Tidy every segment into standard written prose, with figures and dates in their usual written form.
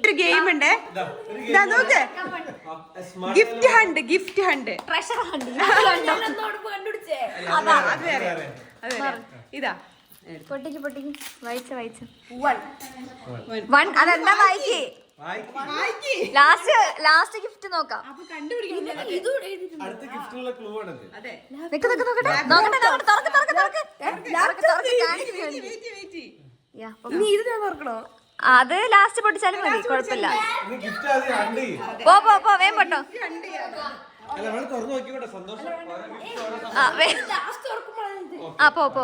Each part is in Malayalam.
ഒരു ഗെയിം ഉണ്ട്. നോക്ക്, gift hunt, gift hunt, treasure hunt. ഇതാ പൊട്ടിക്ക് പൊട്ടിക്ക്, വായിച്ച വൺ. അതെന്താ വായിക്കേ? ലാസ്റ്റ് ഗിഫ്റ്റ് നോക്കാം. അത് ലാസ്റ്റ് പൊട്ടിച്ചാലും മതി, കുഴപ്പമില്ല. പോ വേം പൊട്ടോ. പോ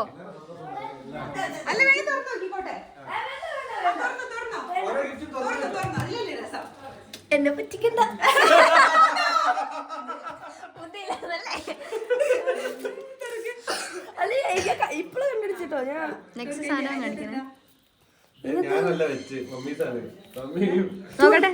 എന്നെ പറ്റിക്കണ്ട. ഇപ്പള് കണ്ടുപിടിച്ചിട്ടോ ഞാൻ. നെക്സ്റ്റ് സാധനം കാണിക്കണേ. നോക്കട്ടെ.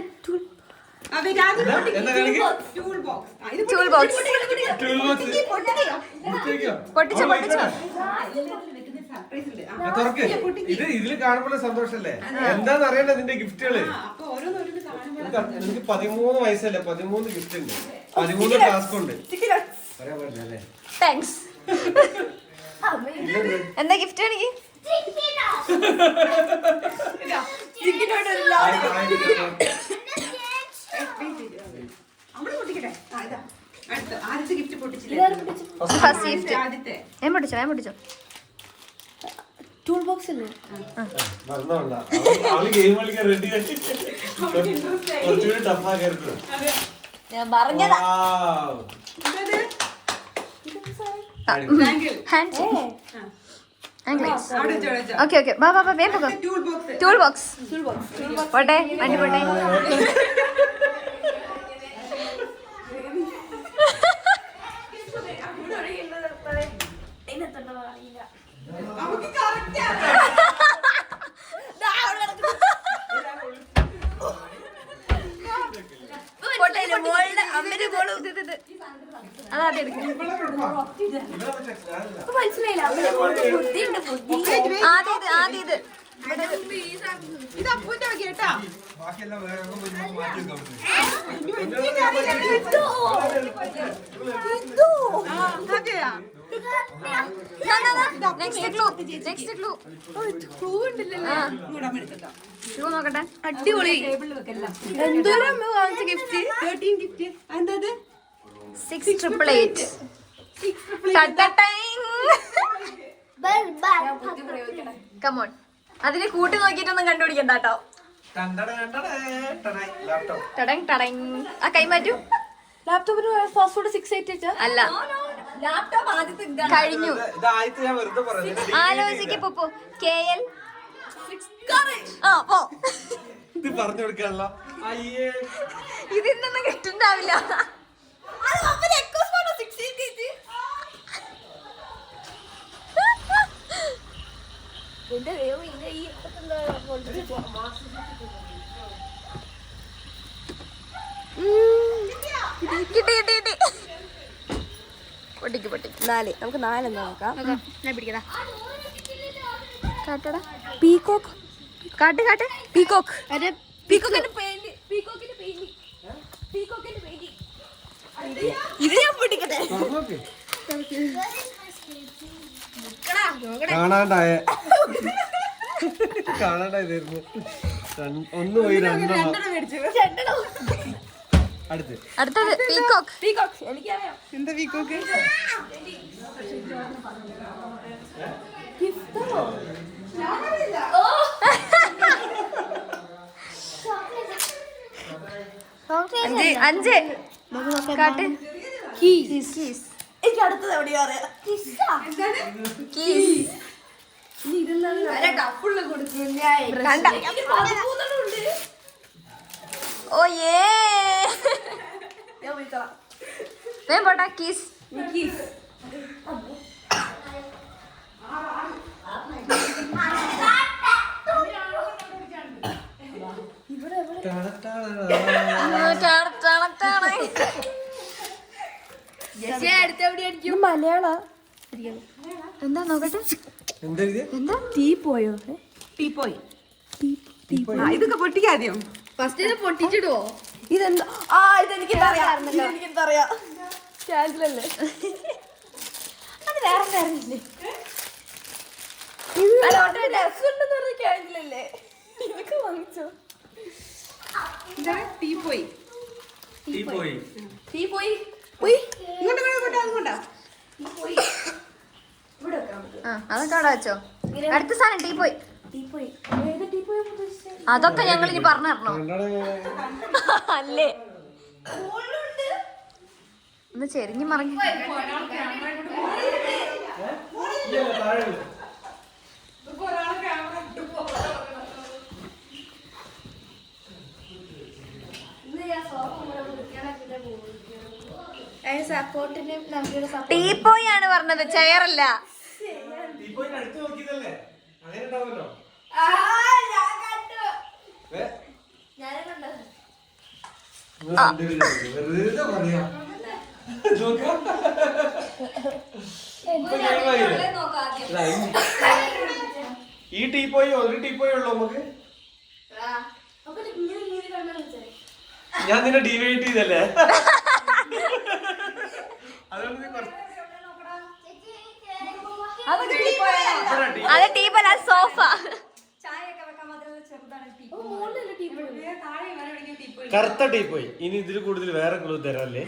ഇതില് കാണുമ്പോൾ സന്തോഷല്ലേ? എന്താന്ന് അറിയണ്ട നിന്റെ ഗിഫ്റ്റുകള്. എനിക്ക് 13 വയസ്സല്ലേ, 13 ഗിഫ്റ്റ് ഉണ്ട്, 13 ടാസ്ക് ഉണ്ട്. പറയാൻ പറ്റില്ലേ? താങ്ക്സ്. എന്താ ഗിഫ്റ്റ് എനിക്ക്? ഫസ്റ്റ് ഗിഫ്റ്റ് ഞാൻ പൊട്ടിച്ചോ. ടൂൾ ബോക്സ് അല്ലേ? ഞാൻ പറഞ്ഞതാ. ഓക്കെ ബാ വേഗം പോകാം. ടൂൾ ബോക്സ് പോട്ടെ, വണ്ടി പോട്ടെ. നോക്കട്ടെ. അടിപൊളി. എന്തോരം ഗിഫ്റ്റ്? 13 ഗിഫ്റ്റ്. എന്താ 688. കമോൺ, അതിന് കൂട്ടി നോക്കിട്ടൊന്നും കണ്ടുപിടിക്കണ്ട കേട്ടോ. ആ കൈമാറ്റു. ലാപ്ടോപ്പിന് പാസ്വേഡ് 688 അല്ല, ലാപ്ടോപ്പ് ആദ്യത്തെ കഴിഞ്ഞു. ആലോചിക്ക് പൊപ്പോ. KL പോ. ഇതിന്നൊന്നും കിട്ടുണ്ടാവില്ല. കിട്ടി. പൊട്ടിക്ക് 4. നമുക്ക് 4 നോക്കാം. ഞാൻ പിടിക്കടാ. കാട്ടടാ. പീകോക്ക്. കാട്ട്. പീകോക്ക്. അതെ, പീകോക്കിന്റെ പെയിന്റ്. ഇത് ഞാൻ പൊട്ടിക്കട്ടെ. കാണാണ്ടായിരുന്നു. ഒന്ന് പോയി രണ്ടെണ്ണം. അടുത്തത് പീകോക്ക്. എനിക്കറിയാം എന്താ പീകോക്ക്. അഞ്ച് കാട്ട്. എനിക്ക് അടുത്തത് എവിടെയാ അറിയാം. ഓ പോട്ടാ. കീസ്. മലയാള എന്താ നോക്കട്ടെ. എന്താ ടീ പോയോ? ടീ പോയി. ഇതൊക്കെ പൊട്ടിക്കാദ്യം. ഫസ്റ്റ് ഇത് പൊട്ടിച്ചിടുവോ? ഇതെന്താ? ആ ഇതെനിക്കറിയാം. ക്യാൻഡിലല്ലേ? അത് വേറെ ക്യാൻഡിലല്ലേ? ക്യാൻഡിലല്ലേ? ഇതൊക്കെ വാങ്ങിച്ചോ? ഇതാണ് ടീപ്പോയി. അതൊക്കെ അവിടെ വെച്ചോ. അടുത്ത സാധനം ടീപ്പോയി. അതൊക്കെ ഞങ്ങൾ ഇനി പറഞ്ഞു തരണോ? അല്ലേ ഒന്ന് ചെരിഞ്ഞു മറിഞ്ഞു. ടീപ്പോയി ആണ് പറഞ്ഞത്, ചെയറല്ല. ഈ ടീപ്പോയി ഒരു ടീപ്പോയി ഉള്ളു നമുക്ക്. ഞാൻ നിന്നെ ഡിവൈഡ് ചെയ്തല്ലേ? അത് ടീപ്പല്ല, സോഫ. കറുത്ത ടീപ്പോയി. ഇനി ഇതിൽ കൂടുതൽ വേറെ ക്ലൂ തരാല്ലേ?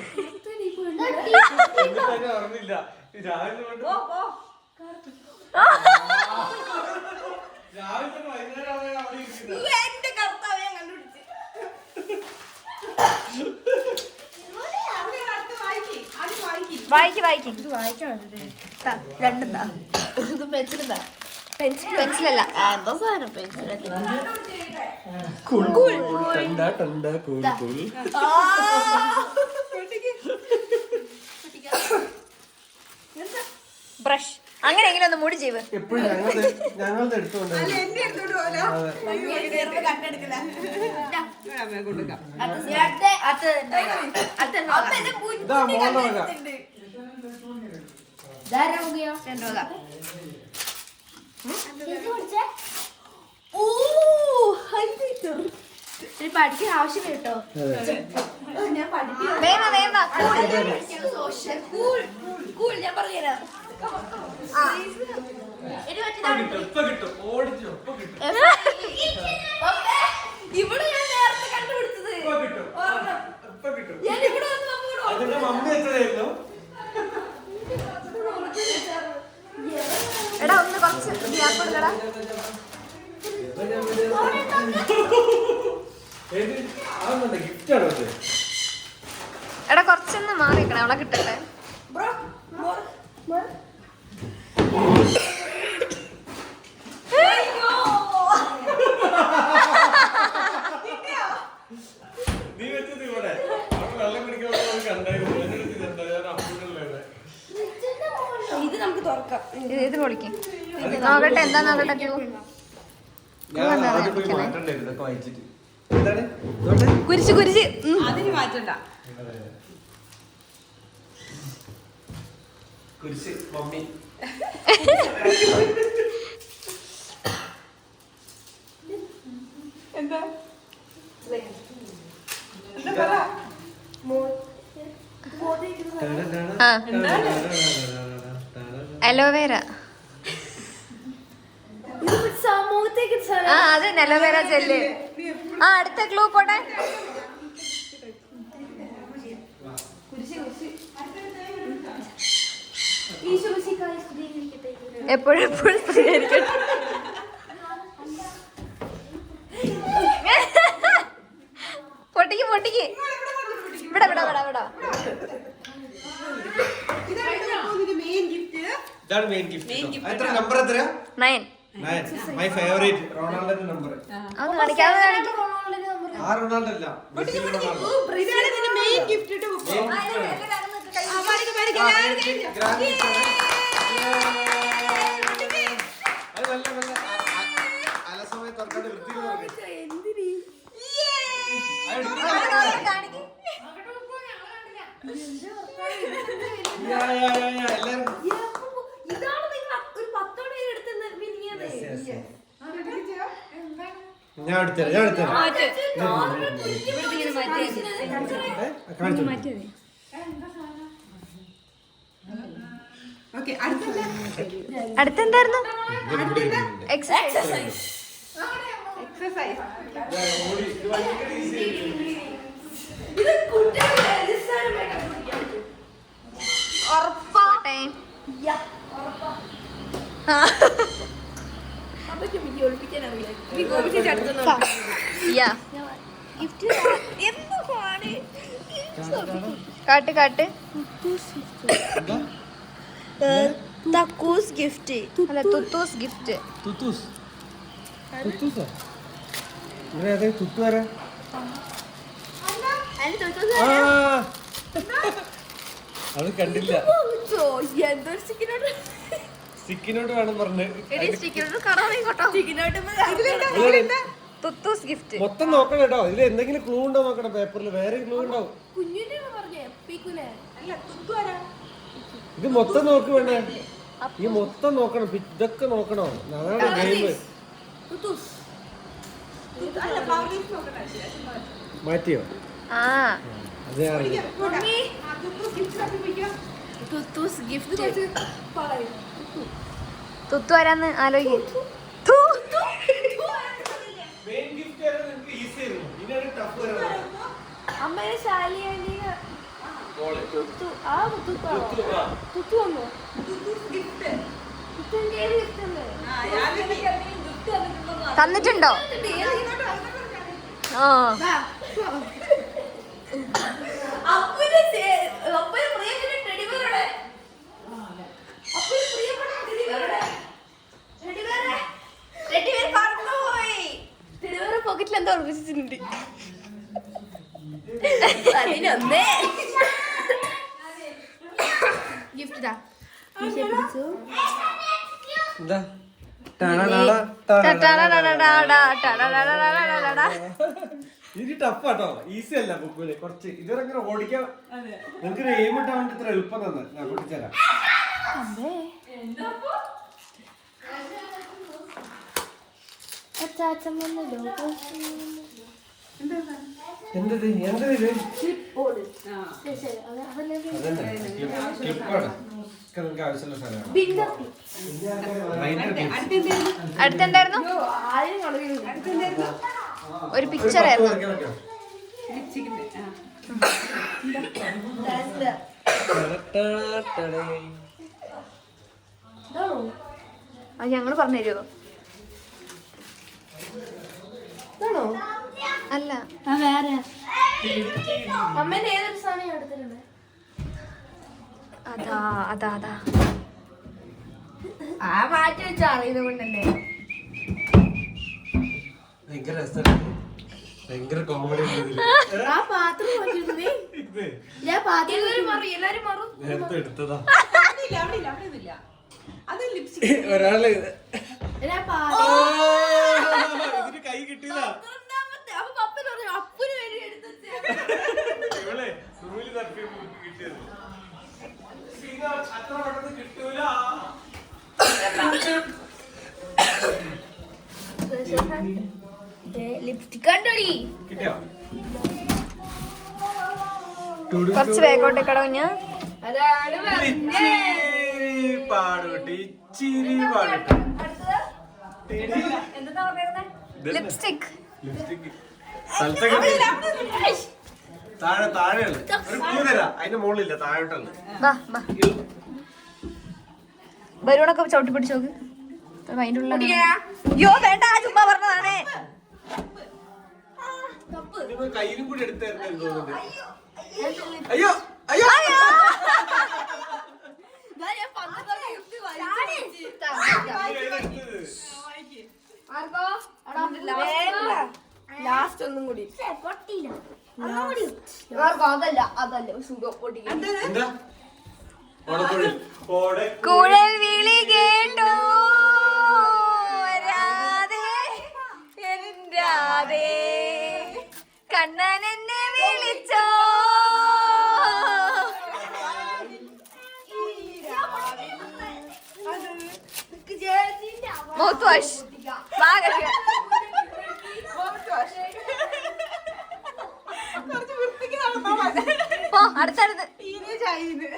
ഓർമ്മയില്ല. രാവിലെ വൈകുന്നേരം അവിടെ ഇരിക്കുന്നത്. വായിക്കും. ഇത് വായിക്കണം. രണ്ടെന്താ? ഇത് പെൻസിലെന്താ? പെൻസിലല്ല, എന്തോ സാധനം. Pencil brush. അങ്ങനെയെങ്കിലും ഒന്ന് മുടി ചെയ്വ്. എപ്പോഴും ഞങ്ങളുടെ എടുത്തോണ്ട് പഠിക്കാൻ ആവശ്യം കേട്ടോ. ഞാൻ പറഞ്ഞുതരാം. ഇവിടെ ഞാൻ നേരത്തെ കണ്ടുപിടിച്ചത്. എടാ ഒന്ന് കുറച്ച് ഗ്യാപ്പ് കൊടുക്കടാ. എടാ കുറച്ചൊന്ന് മാറിക്കണേ, അവളെ കിട്ടട്ടെ. നീ വെച്ചത് ഇവിടെ വെള്ളം കുടിക്കാൻ ഇത് നമുക്ക് തുറക്കാം. ഇത് പൊളിക്കും. നോക്കട്ടെ, എന്താ നോക്കട്ടെ. കുരിശ് അതിന് മാറ്റണ്ട. കുരിശ് മമ്മി. എന്താ അലോവേര. അത് അലോവേര ജെല്ല്. അടുത്ത ക്ലൂ പോട്ടെ. എപ്പോഴും സ്ത്രീകരിക്കട്ടെ. പൊട്ടിക്ക്. ഇവിടെ ഇതാണ് മെയിൻ ഗിഫ്റ്റ്. എത്ര നമ്പർ എത്രയാ? 9. മൈ ഫേവറേറ്റ് റൊണാൾഡോന്റെ നമ്പർ. അത് കാണിക്കാതെ കാണിക്കും. ആ റൊണാൾഡോ അല്ല, മെസ്സി റൊണാൾഡോ. മെയിൻ ഗിഫ്റ്റ് അലസമയം തുറക്കാണ്ട് വൃത്തി ഞാൻ എടുത്തരാം കാണിച്ചു. ഓക്കെ അടുത്തല്ല അടുത്തെന്തായിരുന്നു? എക്സസൈസ്. എക്സസൈസ്. ഉറപ്പാട്ടെ. കാട്ട് കാട്ട്. തക്കൂസ് ഗിഫ്റ്റ് അല്ല, തുത്തൂസ് ഗിഫ്റ്റ്. തുത്തൂസാ? ഇവിടെ ഏതാ തുത്തു വരാ? അത് കണ്ടില്ല. സ്റ്റിക്കിനോട്ട് വേണം പറഞ്ഞ് തുത്തൂസ് ഗിഫ്റ്റ്. മൊത്തം നോക്കണം കേട്ടോ. ഇതിൽ എന്തെങ്കിലും ക്ലൂ ഉണ്ടോ നോക്കണം. പേപ്പറിൽ വേറെ ക്ലൂ ഉണ്ടാവും. ഇത് മൊത്തം നോക്ക് വേണ്ടേ? ഈ മൊത്തം നോക്കണം. ഇതൊക്കെ നോക്കണോ? അതാണ് ഗെയിം. മാറ്റിയോ? ആ, അത് ഞാൻ അറിയില്ല. തുത്തു വരാന്ന് ആലോചിക്കും. അമ്മയുടെ ശാലിയാനി തന്നിട്ടുണ്ടോ? ആ, പോക്കറ്റിൽ എന്താ ഉറപ്പിച്ചിട്ടുണ്ട്. ഗിഫ്റ്റ് എന്താ? ഇത് ടഫാട്ടോ, ഈസി അല്ല. ബുക്കില് കുറച്ച് ഇതങ്ങനെ ഓടിക്കാൻ നിങ്ങൾക്ക് എയിം ഇട്ടാൻ വേണ്ടി ഇത്ര എളുപ്പം തന്നെ ഞാൻ പൊട്ടിച്ചേരാം. എന്തത് എന്തത്? ക്ലിപ്പാണ്. നിങ്ങൾക്ക് ആവശ്യമുള്ള സാധനമാണ്. അടുത്തെന്തായിരുന്നു? ഒരു പിക്ചർ ആയിരുന്നു. അത് ഞങ്ങള് പറഞ്ഞു തരുമോ? അല്ല, വേറെ അമ്മേന്റെ ഏതൊരു സാധനം എടുത്തിട്ടുണ്ട്. അതാ അതാ അതാ ആ മാറ്റി വെച്ച അറിയുന്നത് കൊണ്ടല്ലേ. ഭയങ്കര രസമാണ്. ഭയങ്കര കോമഡി ആ പാത്രം മാറ്റിയിരുന്നേ. ഞാൻ പാത്രം എല്ലാരും മാറും. നേരത്തെ എടുത്തതാ. അത് ലിപ്സ്റ്റിക്. ഒരാള് ഞാൻ ഇതിന് കൈ കിട്ടിയില്ല. അപ്പൊ പപ്പന് പറഞ്ഞു അപ്പന് വേണ്ടി എടുത്തു. ഇവളെ നൂല് തപ്പി കിട്ടിയത് അത്ര പെട്ടെന്ന് കിട്ടൂല. ലിപ്സ്റ്റിക് കണ്ടോടി. കിട്ടിയോ? കുറച്ച് വേഗോട്ടെ കടവഞ്ഞ. അതാണ് ലിപ്സ്റ്റിക്. താഴെ താഴെയുള്ള ഒരു ക്ലൂ തരാം. അതിന്റെ മുകളിലില്ല, താഴോട്ടല്ല. ബലൂണൊക്കെ ചവിട്ടി പിടിച്ച് നോക്ക്. അതിന്റെ ഉള്ള യോ വേണ്ട, ചുമ്മാ പറഞ്ഞതാണ്. കയ്യിലും കൂടി എടുത്തായിരുന്നു തോന്നുന്നുണ്ട്. അയ്യോ അയ്യോ ലാസ്റ്റ് ഒന്നും കൂടി. അതല്ല അതല്ല എന്താ? ഓടക്കുഴൽ. കുഴൽ വിളി കേട്ടോ രാധേ രാധേ, കണ്ണൻ എന്നെ വിളിച്ചോ. Mouth wash. കുറച്ച് വൃത്തിക്ക് നടന്നാ മതി. പോ അടുത്തടുത്ത്. Teenage ആയിന്ന്.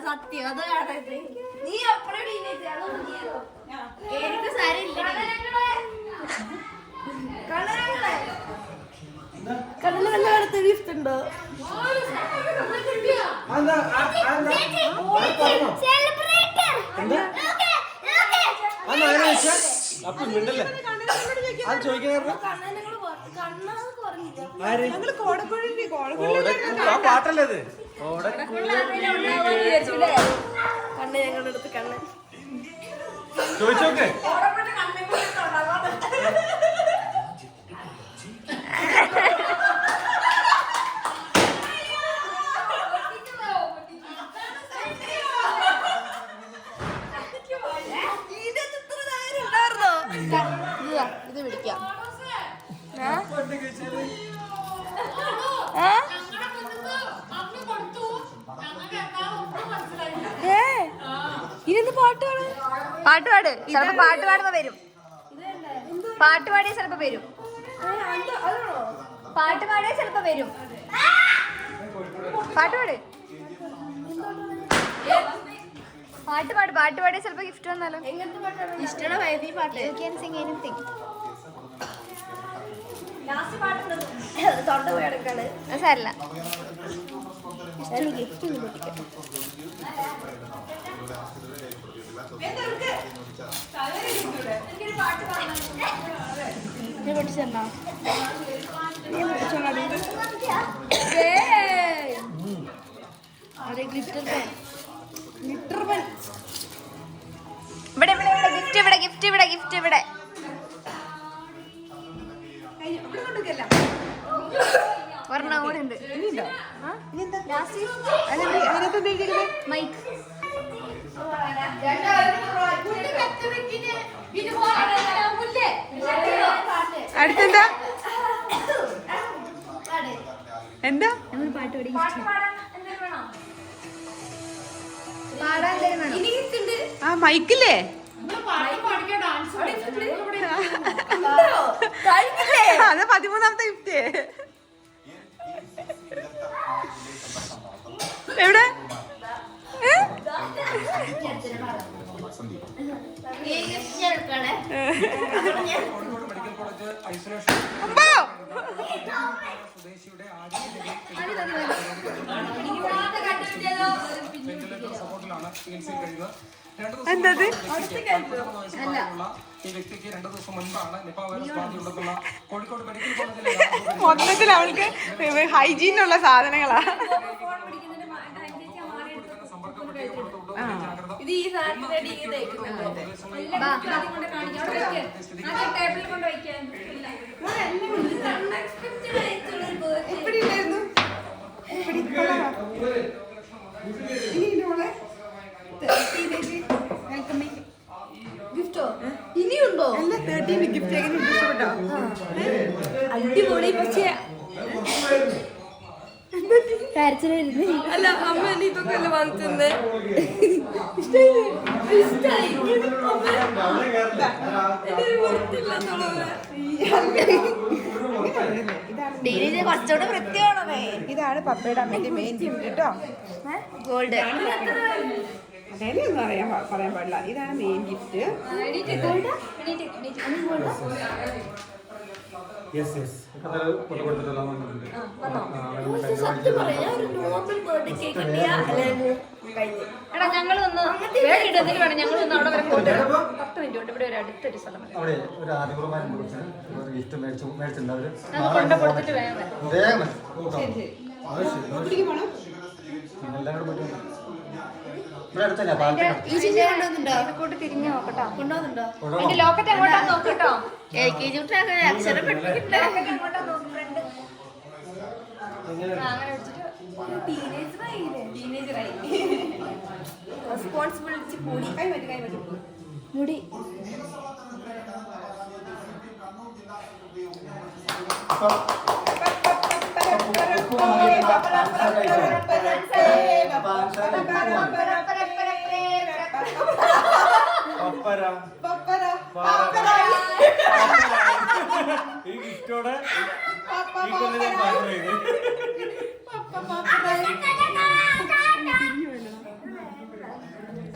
സത്യം അത് കാണരുത്. നീ അപ്പഴേ ടീനേജ് എനിക്ക് സാരില്ല. കടല കണ്ട അടുത്ത ഗിഫ്റ്റ് ഉണ്ടോ? അപ്പൊ മിണ്ടല്ലേ അത് ചോദിക്കാൻ ഞങ്ങള് കോടക്കുഴി ആ പാട്ടല്ലേ അത് കണ്ണ് ഞങ്ങളുടെ അടുത്ത് കണ്ണ് ചോദിച്ചോക്കെ ഇത് പിടിക്കാം. ഇനി പാട്ട് പാട്. ചിലപ്പോ പാട്ട് പാടുമ്പോ വരും. പാട്ട് പാടിയ ചിലപ്പോ വരും. പാട്ട് പാടിയ ചിലപ്പോ വരും. പാട്ട് പാട്. പാട്ട് പാടിയ ചിലപ്പോ ഗിഫ്റ്റ് വന്നാലോ? ഇഷ്ടമുള്ള വൈദ്യ പാട്ട്. You can sing anything. തൊണ്ട പോയി എടുക്കാണ്. സാരല്ല. ഗിഫ്റ്റ് ഇവിടെ ഒരെണ്ണം കൂടെ ഉണ്ട്. മൈക്ക് അടുത്തെന്താ എന്താ പാട്ട് പാടി ആ മൈക്കില്ലേ അത് 13ാമത്തെ ഗിഫ്റ്റ് എവിടെ എന്തത് മൊത്തത്തിൽ അവൾക്ക് ഹൈജീനുള്ള സാധനങ്ങളാ. ഇത് ഈ സാധനത്തിന്റെ ഗിഫ്റ്റോ ഇനിയുണ്ടോ? ഗിഫ്റ്റ് എങ്ങനെ ഇഷ്ടപ്പെട്ടോ? അടിപൊളി. പക്ഷേ അല്ല അമ്മ ഇതൊക്കെ അല്ല വാങ്ങിച്ചത്. ഇഷ്ടായി. കുറച്ചുകൂടെ വൃത്തിയാണേ. ഇതാണ് പപ്പയുടെ അമ്മേന്റെ മെയിൻ ഗിഫ്റ്റ് കേട്ടോ. ഗോൾഡ് അതേലൊന്നും പറയാൻ പാടില്ല. ഇതാണ് മെയിൻ ഗിഫ്റ്റ്. എടാ ഞങ്ങൾ ഒന്ന് വേണ്ടിട്ടെന്തെങ്കിലും വേണം. ഞങ്ങൾ ഒന്ന് അവിടെ വരെ പോയിട്ട് 10 മിനിറ്റ് കൊണ്ട് ഇവിടെ ഒരു അടുത്തൊരു സ്ഥലം കൊണ്ട് കൊടുത്തിട്ട് വേഗം കൂട്ടി തിരിഞ്ഞു നോക്കട്ടോ. കൊണ്ടുപോകുന്നുണ്ടോ? എന്റെ ലോക്കറ്റ് എങ്ങോട്ടാന്ന് നോക്കട്ടോ. അക്ഷരം എങ്ങോട്ടാ നോക്കി ഫ്രണ്ട്. അങ്ങനെ റെസ്പോൺസിബിലിറ്റി കൂടി. മുടി പപ്പര ഗിഫ്റ്റോടെ ഈ കൊല്ലം ഞാൻ പാത്രം ചെയ്ത്.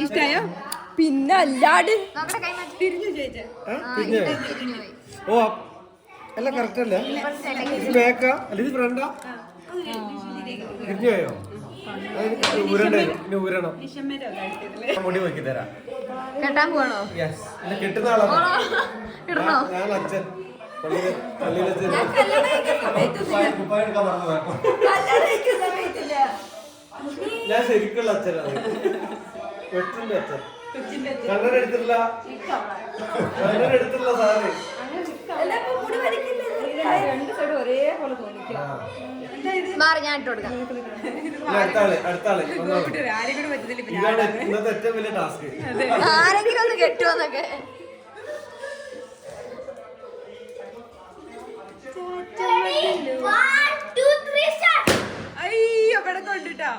ഇഷ്ടായോ? പിന്നെ അല്ലാണ്ട് നോക്കട്ടെ കൈ മാറ്റി. തിരിഞ്ഞു ചേച്ചി. പിന്നെ ഓ എല്ലാം കറക്റ്റ് അല്ലേ? ഇത് ബാക്കാ അല്ല ഇത് ഫ്രണ്ടാ? തിരിഞ്ഞുപോയോ? ഊരണ്ടേ പിന്നെ ഊരണം. ഞാൻ മുടി വെക്കി തരാം. കെട്ടാൻ പോവാണോ? യെസ് എന്നെ കെട്ടുന്ന ആളാണ് ഇടണോ? ഞാൻ അച്ഛൻ പള്ളിയിലച്ഛൻ കുപ്പായ എടുക്കാൻ മറന്നു. ഞാൻ ശരിക്കുള്ള അച്ഛനാണ്. കൊച്ചിന്റെ അച്ഛൻ കണ്ണനെടുത്തില്ല കണ്ണനെടുത്തില്ല സാറ്. രണ്ട് സൈഡ് ഒരേപോലെ തോന്നിക്കാം. മാറി ഞാൻ ഇട്ട് കൊടുക്കാം. അടുത്താള് ആരും കൂടെ പറ്റത്തില്ല. ഇപ്പൊ ഇതാണ് ഇന്നത്തെ ഏറ്റവും വലിയ ടാസ്ക്. ആരെങ്കിലും ഒന്ന് കെട്ടുവോന്നൊക്കെ. അയ്യോ ഇവിടെ കൊണ്ടിട്ടാ.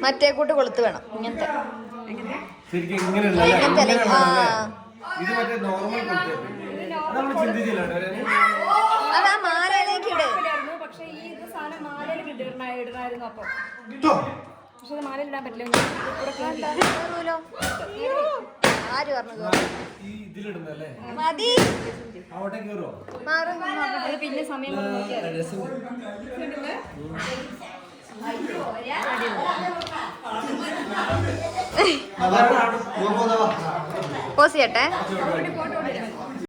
മറ്റേ കൂട്ട് കൊളുത്ത് വേണം ഇങ്ങനത്തെ. ശരിക്കും ഇങ്ങനെയുള്ള ഇത് മറ്റേ നോർമൽ നമ്മൾ ചിന്തിച്ചില്ല. അതാ മാലയിലേക്ക് ഇട്. പക്ഷെ ഈ ഇത് സാധനം മാലയിൽ ഇടണായിരുന്നു അപ്പൊ. പക്ഷെ ഇത് മാലയിൽ ഇടാൻ പറ്റില്ല. കേറൂലോ? ആര് പറഞ്ഞത്? ഈ ഇതിലിടുന്നല്ലേ മതി. അവിടെ കയറുമോ? മാറും. അത് പിന്നെ സമയം കൊണ്ട് നോക്കിയാൽ പോസ് ചെയ്യട്ടെ.